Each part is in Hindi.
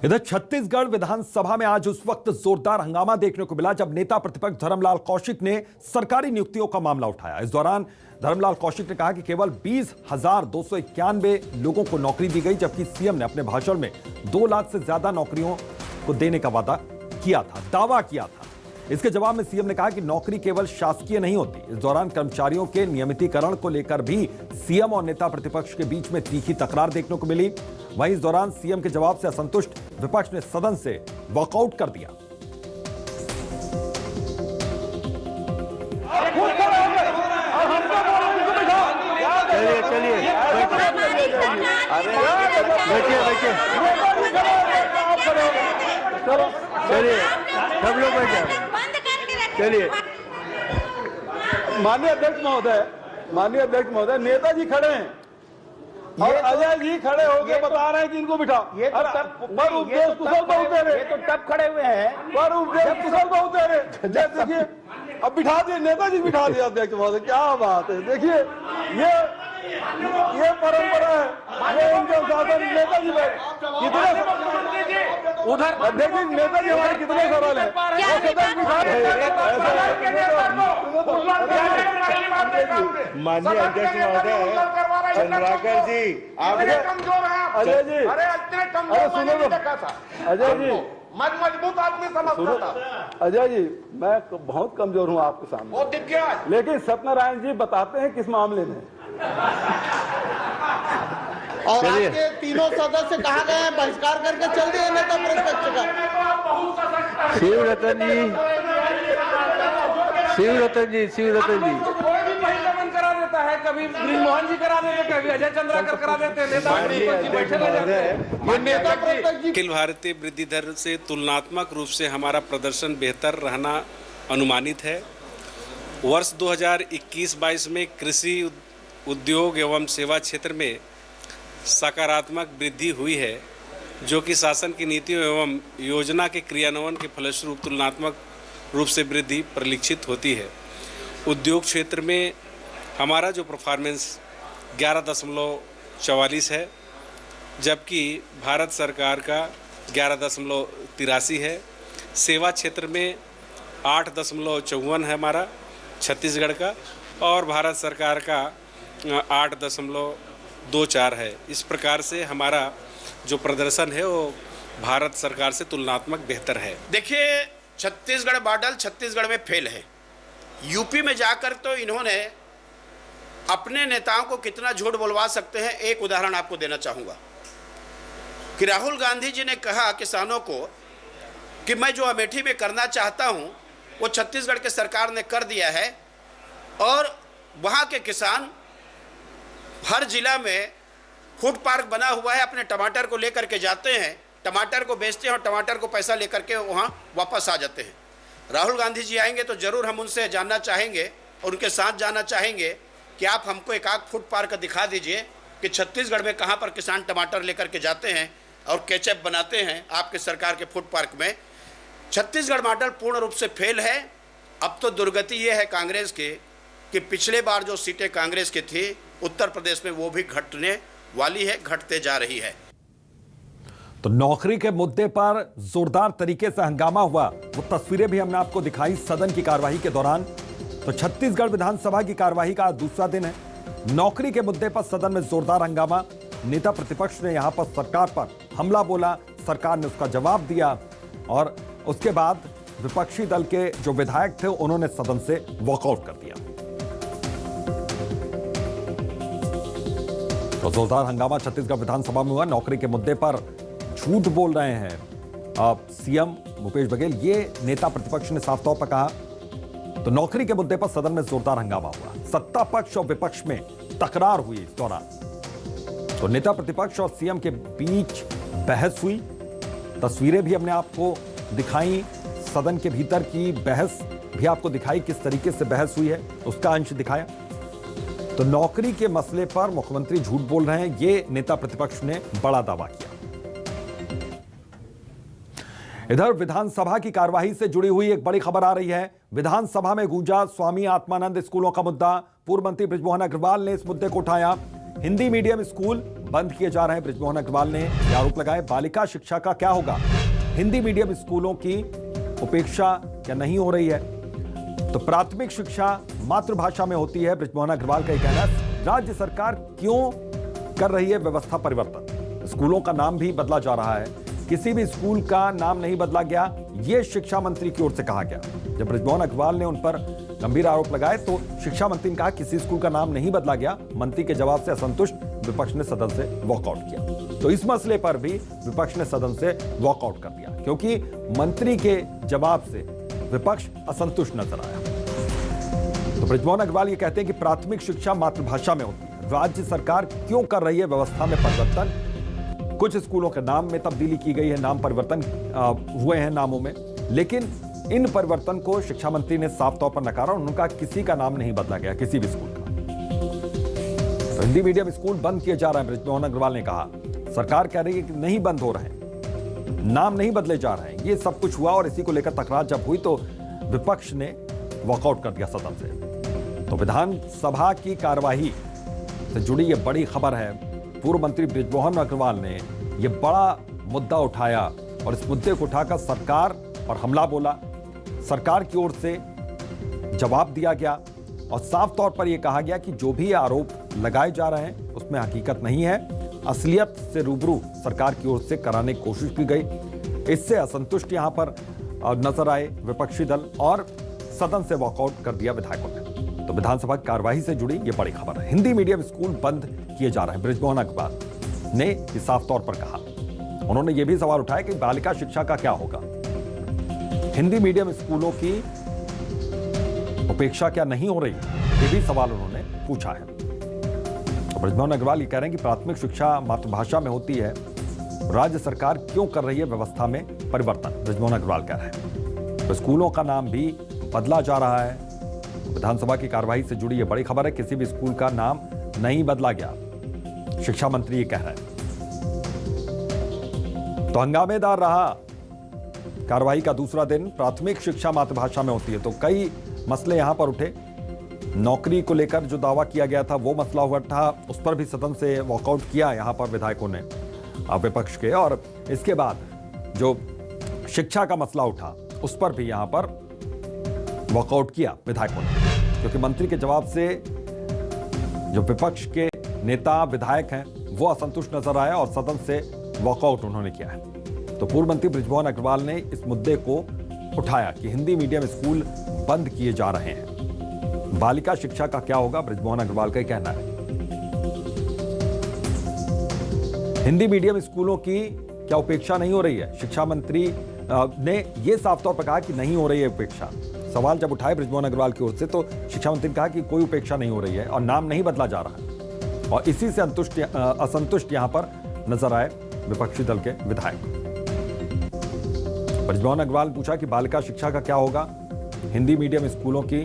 इधर छत्तीसगढ़ विधानसभा में आज उस वक्त जोरदार हंगामा देखने को मिला जब नेता प्रतिपक्ष धर्मलाल कौशिक ने सरकारी नियुक्तियों का मामला उठाया। इस दौरान धर्मलाल कौशिक ने कहा कि केवल 20,291 लोगों को नौकरी दी गई, जबकि सीएम ने अपने भाषण में 2 लाख से ज्यादा नौकरियों को देने का दावा किया था। इसके जवाब में सीएम ने कहा कि नौकरी केवल शासकीय नहीं होती। इस दौरान कर्मचारियों के नियमितीकरण को लेकर भी सीएम और नेता प्रतिपक्ष के बीच में तीखी तकरार देखने को मिली। वहीं इस दौरान सीएम के जवाब से असंतुष्ट विपक्ष ने सदन से वॉकआउट कर दिया। चलिए सब लोग बैठ जाओ। चलिए माननीय अध्यक्ष महोदय नेताजी खड़े हैं और अजय जी खड़े होकर बता रहे हैं कि इनको बिठाओ। ये तो पर उपदेश कुशल बहुत दे रहे, ये तो तब खड़े हुए हैं पर उपदेश कुशल बहुत दे रहे। देखिए अब बिठा दिए, नेताजी बिठा दिया अध्यक्ष महोदय, क्या बात है। देखिए ये परंपरा है, ये इनके शासन नेताजी कितने उधर देखिए नेताजी हमारे कितने सरल है। माननीय अध्यक्ष महोदय चंद्राकर जी, आप अजय जी, अरे सुनो तो, अजय जी मजबूत आदमी समझता था। अजय जी मैं बहुत कमजोर हूँ आपके सामने, वो दिख गया। लेकिन सत्यनारायण जी बताते हैं किस मामले में। और आज के तीनों सदस्य कहा गए हैं बहिष्कार करके चल दिए नेता प्रतिपक्ष का। शिवरतन जी कोई भी महिलावन करा देता है, कभी ब्रिजमोहन जी करा देते, कभी अजय चंद्राकर करा देते हैं। अखिल भारतीय वृद्धि दर से तुलनात्मक रूप से हमारा प्रदर्शन बेहतर रहना अनुमानित है। वर्ष 2021-22 में कृषि उद्योग एवं सेवा क्षेत्र में सकारात्मक वृद्धि हुई है, जो कि शासन की नीतियों एवं योजना के क्रियान्वयन के फलस्वरूप तुलनात्मक रूप से वृद्धि परिलक्षित होती है। उद्योग क्षेत्र में हमारा जो परफॉर्मेंस 11.44 है, जबकि भारत सरकार का 11.83 है। सेवा क्षेत्र में 8.54 है हमारा छत्तीसगढ़ का, और भारत सरकार का 8.24 है। इस प्रकार से हमारा जो प्रदर्शन है वो भारत सरकार से तुलनात्मक बेहतर है। देखिए, छत्तीसगढ़ मॉडल छत्तीसगढ़ में फेल है। यूपी में जाकर तो इन्होंने अपने नेताओं को कितना झूठ बोलवा सकते हैं। एक उदाहरण आपको देना चाहूँगा कि राहुल गांधी जी ने कहा किसानों को कि मैं जो अमेठी में करना चाहता हूँ वो छत्तीसगढ़ के सरकार ने कर दिया है, और वहाँ के किसान हर जिला में फूड पार्क बना हुआ है, अपने टमाटर को लेकर के जाते हैं, टमाटर को बेचते हैं और टमाटर को पैसा लेकर के वहाँ वापस आ जाते हैं। राहुल गांधी जी आएंगे तो ज़रूर हम उनसे जानना चाहेंगे और उनके साथ जानना चाहेंगे कि आप हमको एक आध फूड पार्क दिखा दीजिए कि छत्तीसगढ़ में कहाँ पर किसान टमाटर लेकर के जाते हैं और केचप बनाते हैं आपके सरकार के फूड पार्क में। छत्तीसगढ़ मॉडल पूर्ण रूप से फेल है। अब तो दुर्गति ये है कांग्रेस की कि पिछले बार जो सीटें कांग्रेस की थी उत्तर प्रदेश में वो भी घटने वाली है, घटते जा रही है। तो नौकरी के मुद्दे पर जोरदार तरीके से हंगामा हुआ, वो तस्वीरें भी हमने आपको दिखाई सदन की कार्यवाही के दौरान। तो छत्तीसगढ़ विधानसभा की कार्यवाही का दूसरा दिन है। नौकरी के मुद्दे पर सदन में जोरदार हंगामा। नेता प्रतिपक्ष ने यहां पर सरकार पर हमला बोला, सरकार ने उसका जवाब दिया, और उसके बाद विपक्षी दल के जो विधायक थे उन्होंने सदन से वॉकआउट कर दिया। तो जोरदार हंगामा छत्तीसगढ़ विधानसभा में हुआ। नौकरी के मुद्दे पर झूठ बोल रहे हैं सीएम भूपेश बघेल, ये नेता प्रतिपक्ष ने साफ तौर पर कहा। तो नौकरी के मुद्दे पर सदन में जोरदार हंगामा हुआ। सत्ता पक्ष और विपक्ष में तकरार हुई इस दौरान। तो नेता प्रतिपक्ष और सीएम के बीच बहस हुई। तस्वीरें भी हमने आपको दिखाई, सदन के भीतर की बहस भी आपको दिखाई, किस तरीके से बहस हुई है उसका अंश दिखाया। तो नौकरी के मसले पर मुख्यमंत्री झूठ बोल रहे हैं, ये नेता प्रतिपक्ष ने बड़ा दावा किया। इधर विधानसभा की कार्यवाही से जुड़ी हुई एक बड़ी खबर आ रही है। विधानसभा में गूंजा स्वामी आत्मानंद स्कूलों का मुद्दा। पूर्व मंत्री ब्रिजमोहन अग्रवाल ने इस मुद्दे को उठाया। हिंदी मीडियम स्कूल बंद किए जा रहे हैं। बृजमोहन अग्रवाल ने ये आरोप लगाए। बालिका शिक्षा का क्या होगा? हिंदी मीडियम स्कूलों की उपेक्षा क्या नहीं हो रही है? तो प्राथमिक शिक्षा मातृभाषा में होती है, बृजमोहन अग्रवाल का यह कहना है। राज्य सरकार क्यों कर रही है व्यवस्था परिवर्तन? स्कूलों का नाम भी बदला जा रहा है, किसी भी स्कूल का नाम नहीं बदला गया, यह शिक्षा मंत्री की ओर से कहा गया। जब बृजमोहन अग्रवाल ने उन पर गंभीर आरोप लगाए तो शिक्षा मंत्री ने कहा किसी स्कूल का नाम नहीं बदला गया। मंत्री के जवाब से असंतुष्ट विपक्ष ने सदन से वॉकआउट किया। तो इस मसले पर भी विपक्ष ने सदन से वॉकआउट कर दिया, क्योंकि मंत्री के जवाब से विपक्ष असंतुष्ट नजर आया। तो बृजमोहन अग्रवाल ये कहते हैं कि प्राथमिक शिक्षा मातृभाषा में होती है, राज्य सरकार क्यों कर रही है व्यवस्था में परिवर्तन? कुछ स्कूलों के नाम में तब्दीली की गई है, नाम परिवर्तन हुए हैं नामों में, लेकिन इन परिवर्तन को शिक्षा मंत्री ने साफ तौर पर नकारा। उनका किसी का नाम नहीं बदला गया, किसी भी स्कूल का। तो हिंदी मीडियम स्कूल बंद किए जा रहे हैं। बृजमोहन अग्रवाल ने कहा सरकार कह रही है कि नहीं बंद हो रहे हैं, नाम नहीं बदले जा रहे हैं। ये सब कुछ हुआ और इसी को लेकर तकरार जब हुई तो विपक्ष ने वॉकआउट कर दिया सदन से। तो विधानसभा की कार्यवाही से जुड़ी यह बड़ी खबर है। पूर्व मंत्री बृजमोहन अग्रवाल ने यह बड़ा मुद्दा उठाया और इस मुद्दे को उठाकर सरकार पर हमला बोला। सरकार की ओर से जवाब दिया गया और साफ तौर पर यह कहा गया कि जो भी आरोप लगाए जा रहे हैं उसमें हकीकत नहीं है, असलियत से रूबरू सरकार की ओर से कराने की कोशिश की गई। इससे असंतुष्ट यहां पर नजर आए विपक्षी दल और सदन से वॉकआउट कर दिया विधायकों ने। तो विधानसभा की कार्यवाही से जुड़ी यह बड़ी खबर है। हिंदी मीडियम स्कूल बंद किए जा रहे हैं। बृजमोहन अग्रवाल ने यह साफ तौर पर कहा। उन्होंने यह भी सवाल उठाया कि बालिका शिक्षा का क्या होगा? हिंदी मीडियम स्कूलों की उपेक्षा क्या नहीं हो रही? यह भी सवाल उन्होंने पूछा है। तो बृजमोहन अग्रवाल ये कह रहे हैं कि प्राथमिक शिक्षा मातृभाषा में होती है, राज्य सरकार क्यों कर रही है व्यवस्था में परिवर्तन? बृजमोहन अग्रवाल कह रहे हैं। तो स्कूलों का नाम भी बदला जा रहा है। विधानसभा की कार्यवाही से जुड़ी यह बड़ी खबर है। किसी भी स्कूल का नाम नहीं बदला गया, शिक्षा मंत्री ये कह रहे हैं। तो हंगामेदार रहा कार्यवाही का दूसरा दिन। प्राथमिक शिक्षा मातृभाषा में होती है तो कई मसले यहां पर उठे। नौकरी को लेकर जो दावा किया गया था वो मसला हुआ था, उस पर भी सदन से वॉकआउट किया यहां पर विधायकों ने, विपक्ष के। और इसके बाद जो शिक्षा का मसला उठा उस पर भी यहां पर वॉकआउट किया विधायकों ने, क्योंकि मंत्री के जवाब से जो विपक्ष के नेता विधायक हैं वो असंतुष्ट नजर आए और सदन से वॉकआउट उन्होंने किया है। तो पूर्व मंत्री बृजमोहन अग्रवाल ने इस मुद्दे को उठाया कि हिंदी मीडियम स्कूल बंद किए जा रहे हैं। बालिका शिक्षा का क्या होगा? बृजमोहन अग्रवाल का कहना है। हिंदी मीडियम स्कूलों की क्या उपेक्षा नहीं हो रही है? शिक्षा मंत्री ने यह साफ तौर पर कहा कि नहीं हो रही है उपेक्षा। सवाल जब उठाए बृजमोहन अग्रवाल की ओर से तो शिक्षा मंत्री ने कहा कि कोई उपेक्षा नहीं हो रही है और नाम नहीं बदला जा रहा है। और इसी से असंतुष्ट यहां पर नजर आए विपक्षी दल के विधायक। बृजमोहन अग्रवाल ने पूछा कि बालिका शिक्षा का क्या होगा हिंदी मीडियम स्कूलों की?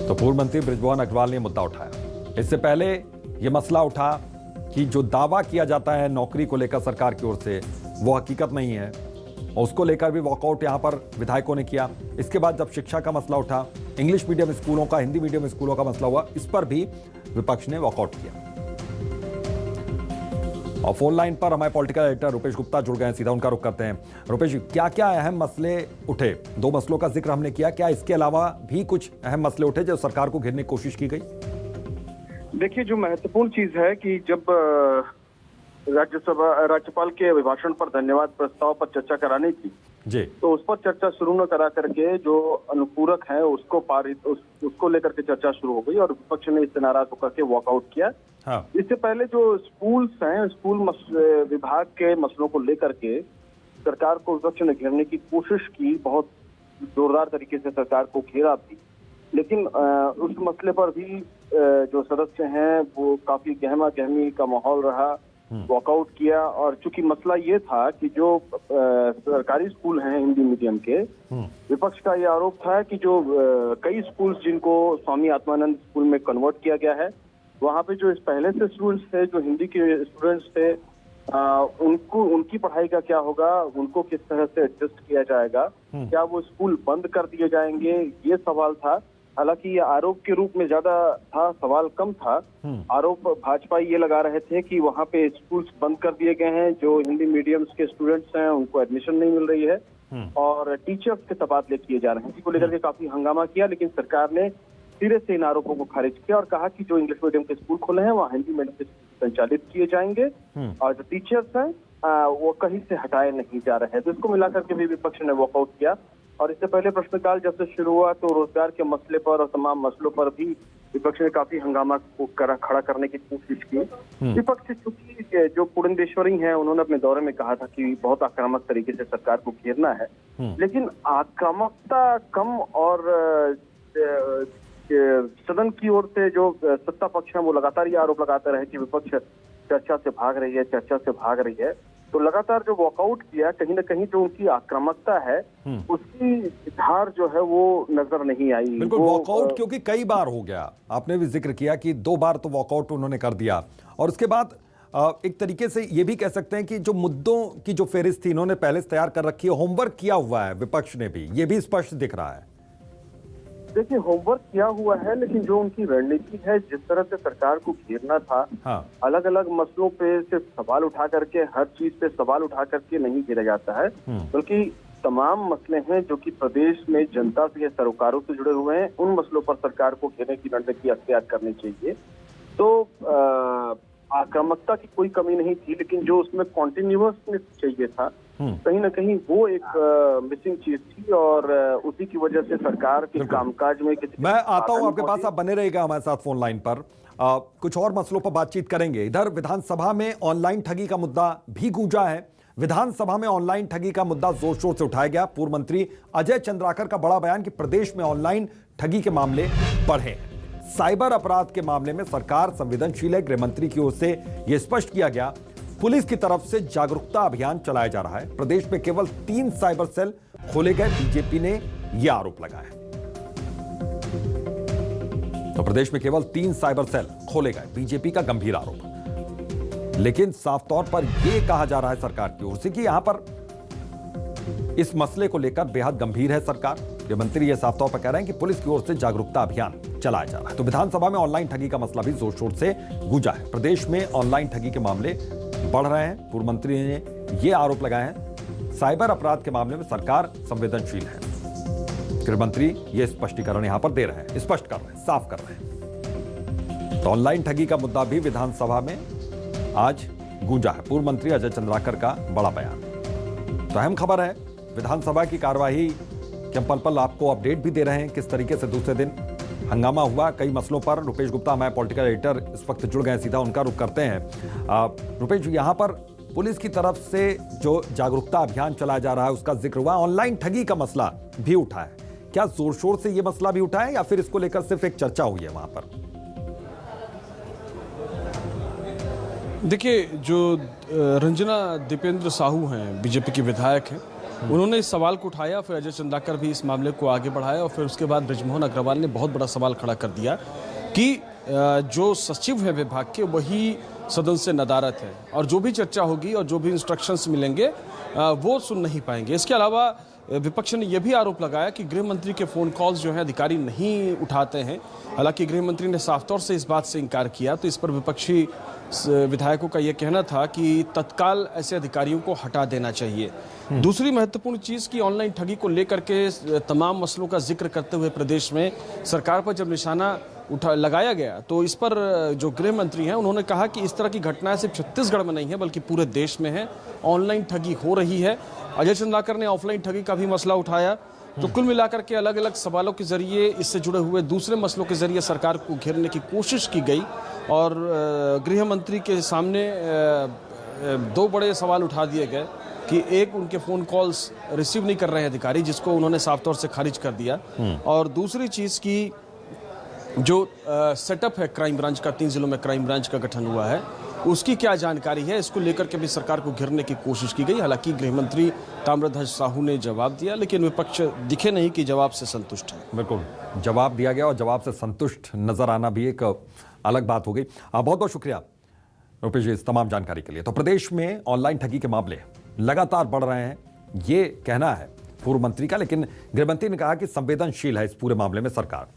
तो पूर्व मंत्री बृजमोहन अग्रवाल ने मुद्दा उठाया। इससे पहले यह मसला उठा कि जो दावा किया जाता है नौकरी को लेकर सरकार की ओर से वो हकीकत नहीं है, और उसको लेकर भी वॉकआउट यहां पर विधायकों ने किया। इसके बाद जब शिक्षा का मसला उठा, इंग्लिश मीडियम स्कूलों का, हिंदी मीडियम स्कूलों का मसला हुआ, इस पर भी विपक्ष ने वॉकआउट किया। और फोन लाइन पर हमारे पॉलिटिकल एडिटर रुपेश गुप्ता जुड़ गए हैं, सीधा उनका रुख करते हैं। रुपेश, क्या क्या अहम मसले उठे? दो मसलों का जिक्र हमने किया, क्या इसके अलावा भी कुछ अहम मसले उठे जो सरकार को घेरने की कोशिश की गई? देखिए, जो महत्वपूर्ण चीज है कि जब राज्यपाल के अभिभाषण पर धन्यवाद प्रस्ताव पर चर्चा करानी थी जी, तो उस पर चर्चा शुरू न करा करके जो अनुपूरक है उसको लेकर के चर्चा शुरू हो गई और विपक्ष ने इससे नाराज होकर के वॉकआउट किया। हाँ। इससे पहले जो स्कूल्स हैं, स्कूल विभाग के मसलों को लेकर के सरकार को विपक्ष ने घेरने की कोशिश की, बहुत जोरदार तरीके से सरकार को घेरा भी, लेकिन उस मसले पर भी जो सदस्य हैं वो काफी गहमा गहमी का माहौल रहा, वॉकआउट किया। और चूंकि मसला ये था कि जो सरकारी स्कूल हैं हिंदी मीडियम के, विपक्ष का ये आरोप था कि जो कई स्कूल्स जिनको स्वामी आत्मानंद स्कूल में कन्वर्ट किया गया है, वहाँ पे जो पहले से स्टूडेंट्स थे, जो हिंदी के स्टूडेंट्स थे, उनको उनकी पढ़ाई का क्या होगा, उनको किस तरह से एडजस्ट किया जाएगा, क्या वो स्कूल बंद कर दिए जाएंगे, ये सवाल था। हालांकि ये आरोप के रूप में ज्यादा था, सवाल कम था। आरोप भाजपा ये लगा रहे थे कि वहां पे स्कूल्स बंद कर दिए गए हैं, जो हिंदी मीडियम्स के स्टूडेंट्स हैं उनको एडमिशन नहीं मिल रही है और टीचर्स के तबादले किए जा रहे हैं, इसी को लेकर के काफी हंगामा किया। लेकिन सरकार ने सिरे से इन आरोपों को खारिज किया और कहा कि जो इंग्लिश मीडियम के स्कूल खुले हैं वहाँ हिंदी मीडियम के स्कूल संचालित किए जाएंगे और जो टीचर्स हैं वो कहीं से हटाए नहीं जा रहे हैं। तो इसको मिलाकर के भी विपक्ष ने वॉकआउट किया और इससे पहले प्रश्नकाल जब से शुरू हुआ तो रोजगार के मसले पर और तमाम मसलों पर भी विपक्ष ने काफी हंगामा खड़ा करने की कोशिश की। विपक्ष चूंकि जो पुरंदेश्वरी हैं उन्होंने अपने दौरे में कहा था कि बहुत आक्रामक तरीके से सरकार को घेरना है, लेकिन आक्रामकता कम और सदन की ओर से जो सत्ता पक्ष है वो लगातार ये आरोप लगाते रहे कि विपक्ष चर्चा से भाग रही है, चर्चा से भाग रही है। तो लगातार जो वॉकआउट किया, कहीं ना कहीं जो उनकी आक्रामकता है उसकी धार जो है वो नजर नहीं आई। बिल्कुल, वॉकआउट क्योंकि कई बार हो गया, आपने भी जिक्र किया कि 2 बार तो वॉकआउट उन्होंने कर दिया और उसके बाद एक तरीके से ये भी कह सकते हैं कि जो मुद्दों की जो फेहरिस्त थी इन्होंने पहले से तैयार कर रखी है, होमवर्क किया हुआ है विपक्ष ने भी, ये भी स्पष्ट दिख रहा है। देखिए, होमवर्क किया हुआ है, लेकिन जो उनकी रणनीति है, जिस तरह से सरकार को घेरना था, अलग अलग मसलों पे सिर्फ सवाल उठा करके, हर चीज पे सवाल उठा करके नहीं घेरा जाता है, बल्कि तमाम मसले हैं जो कि प्रदेश में जनता से या सरोकारों से जुड़े हुए हैं, उन मसलों पर सरकार को घेरने की रणनीति अख्तियार करनी चाहिए। तो आक्रामकता की कोई कमी नहीं थी, लेकिन जो उसमें कॉन्टिन्यूअसनेस चाहिए था, कहीं ना कहीं वो एक मिसिंग चीज थी और उसी की वजह से सरकार के कामकाज में मैं आता हूं आपके पास, आप बने रहेगा हमारे साथ फोन लाइन पर। कुछ और मसलों पर बातचीत करेंगे। इधर विधानसभा में ऑनलाइन ठगी का मुद्दा भी गूंजा है। विधानसभा में ऑनलाइन ठगी का मुद्दा जोर शोर से उठाया गया। पूर्व मंत्री अजय चंद्राकर का बड़ा बयान कि प्रदेश में ऑनलाइन ठगी के मामले बढ़े हैं। साइबर अपराध के मामले में सरकार संवेदनशील है। गृह मंत्री की ओर से यह स्पष्ट किया गया। पुलिस की तरफ से जागरूकता अभियान चलाया जा रहा है। प्रदेश में केवल 3 साइबर सेल खोले गए, बीजेपी ने यह आरोप लगाया। तो प्रदेश में केवल 3 साइबर सेल खोले गए, बीजेपी का गंभीर आरोप। लेकिन साफ तौर पर यह कहा जा रहा है सरकार की ओर से कि यहां पर इस मसले को लेकर बेहद गंभीर है सरकार। गृह मंत्री यह साफ तौर पर कह रहे हैं कि पुलिस की ओर से जागरूकता अभियान चलाया जा रहा है। तो विधानसभा में ऑनलाइन ठगी का मसला भी जोर शोर से गूंजा है। प्रदेश में ऑनलाइन ठगी के मामले बढ़ रहे हैं। पूर्व मंत्री ने यह आरोप लगाए हैं, साइबर अपराध के मामले में सरकार संवेदनशील है। गृह मंत्री यह स्पष्टीकरण यहां पर दे रहे हैं, स्पष्ट कर रहे हैं, साफ कर रहे हैं। तो ऑनलाइन ठगी का मुद्दा भी विधानसभा में आज गूंजा है। पूर्व मंत्री अजय चंद्राकर का बड़ा बयान। तो अहम खबर है, विधानसभा की कार्यवाही के हम पल-पल आपको अपडेट भी दे रहे हैं, किस तरीके से दूसरे दिन हंगामा हुआ कई मसलों पर। रुपेश गुप्ता हमारे पॉलिटिकल एडिटर इस वक्त जुड़ गए, सीधा उनका रुख करते हैं। रुपेश, यहां पर पुलिस की तरफ से जो जागरूकता अभियान चलाया जा रहा है उसका जिक्र हुआ, ऑनलाइन ठगी का मसला भी उठा है। क्या जोर शोर से यह मसला भी उठा है या फिर इसको लेकर सिर्फ एक चर्चा हुई है वहां पर? देखिए, जो रंजना दीपेंद्र साहू हैं, बीजेपी के विधायक हैं, उन्होंने इस सवाल को उठाया, फिर अजय चंद्राकर भी इस मामले को आगे बढ़ाया और फिर उसके बाद बृजमोहन अग्रवाल ने बहुत बड़ा सवाल खड़ा कर दिया कि जो सचिव है विभाग के वही सदन से नदारत है और जो भी चर्चा होगी और जो भी इंस्ट्रक्शंस मिलेंगे वो सुन नहीं पाएंगे। इसके अलावा विपक्ष ने यह भी आरोप लगाया कि गृह मंत्री के फोन कॉल्स जो हैं अधिकारी नहीं उठाते हैं। हालांकि गृह मंत्री ने साफ तौर से इस बात से इनकार किया। तो इस पर विपक्षी विधायकों का यह कहना था कि तत्काल ऐसे अधिकारियों को हटा देना चाहिए। दूसरी महत्वपूर्ण चीज की ऑनलाइन ठगी को लेकर के तमाम मसलों का जिक्र करते हुए प्रदेश में सरकार पर जब निशाना लगाया गया तो इस पर जो गृह मंत्री हैं उन्होंने कहा कि इस तरह की घटनाएं सिर्फ छत्तीसगढ़ में नहीं है बल्कि पूरे देश में है। ऑनलाइन ठगी हो रही है। अजय चंद्राकर ने ऑफलाइन ठगी का भी मसला उठाया। तो कुल मिलाकर के अलग अलग सवालों के जरिए, इससे जुड़े हुए दूसरे मसलों के जरिए सरकार को घेरने की कोशिश की गई और गृह मंत्री के सामने 2 बड़े सवाल उठा दिए गए कि एक, उनके फोन कॉल्स रिसीव नहीं कर रहे हैं अधिकारी, जिसको उन्होंने साफ तौर से खारिज कर दिया, और दूसरी चीज की जो सेटअप है क्राइम ब्रांच का, 3 जिलों में क्राइम ब्रांच का गठन हुआ है, उसकी क्या जानकारी है, इसको लेकर के भी सरकार को घेरने की कोशिश की गई। हालांकि गृह मंत्री ताम्रध्वज साहू ने जवाब दिया, लेकिन विपक्ष दिखे नहीं कि जवाब से संतुष्ट है। बिल्कुल, जवाब दिया गया और जवाब से संतुष्ट नजर आना भी एक अलग बात हो गई। बहुत बहुत शुक्रिया। रुपेश जी, इस तमाम जानकारी के लिए। तो प्रदेश में ऑनलाइन ठगी के मामले लगातार बढ़ रहे हैं, ये कहना है पूर्व मंत्री का, लेकिन गृहमंत्री ने कहा कि संवेदनशील है इस पूरे मामले में सरकार।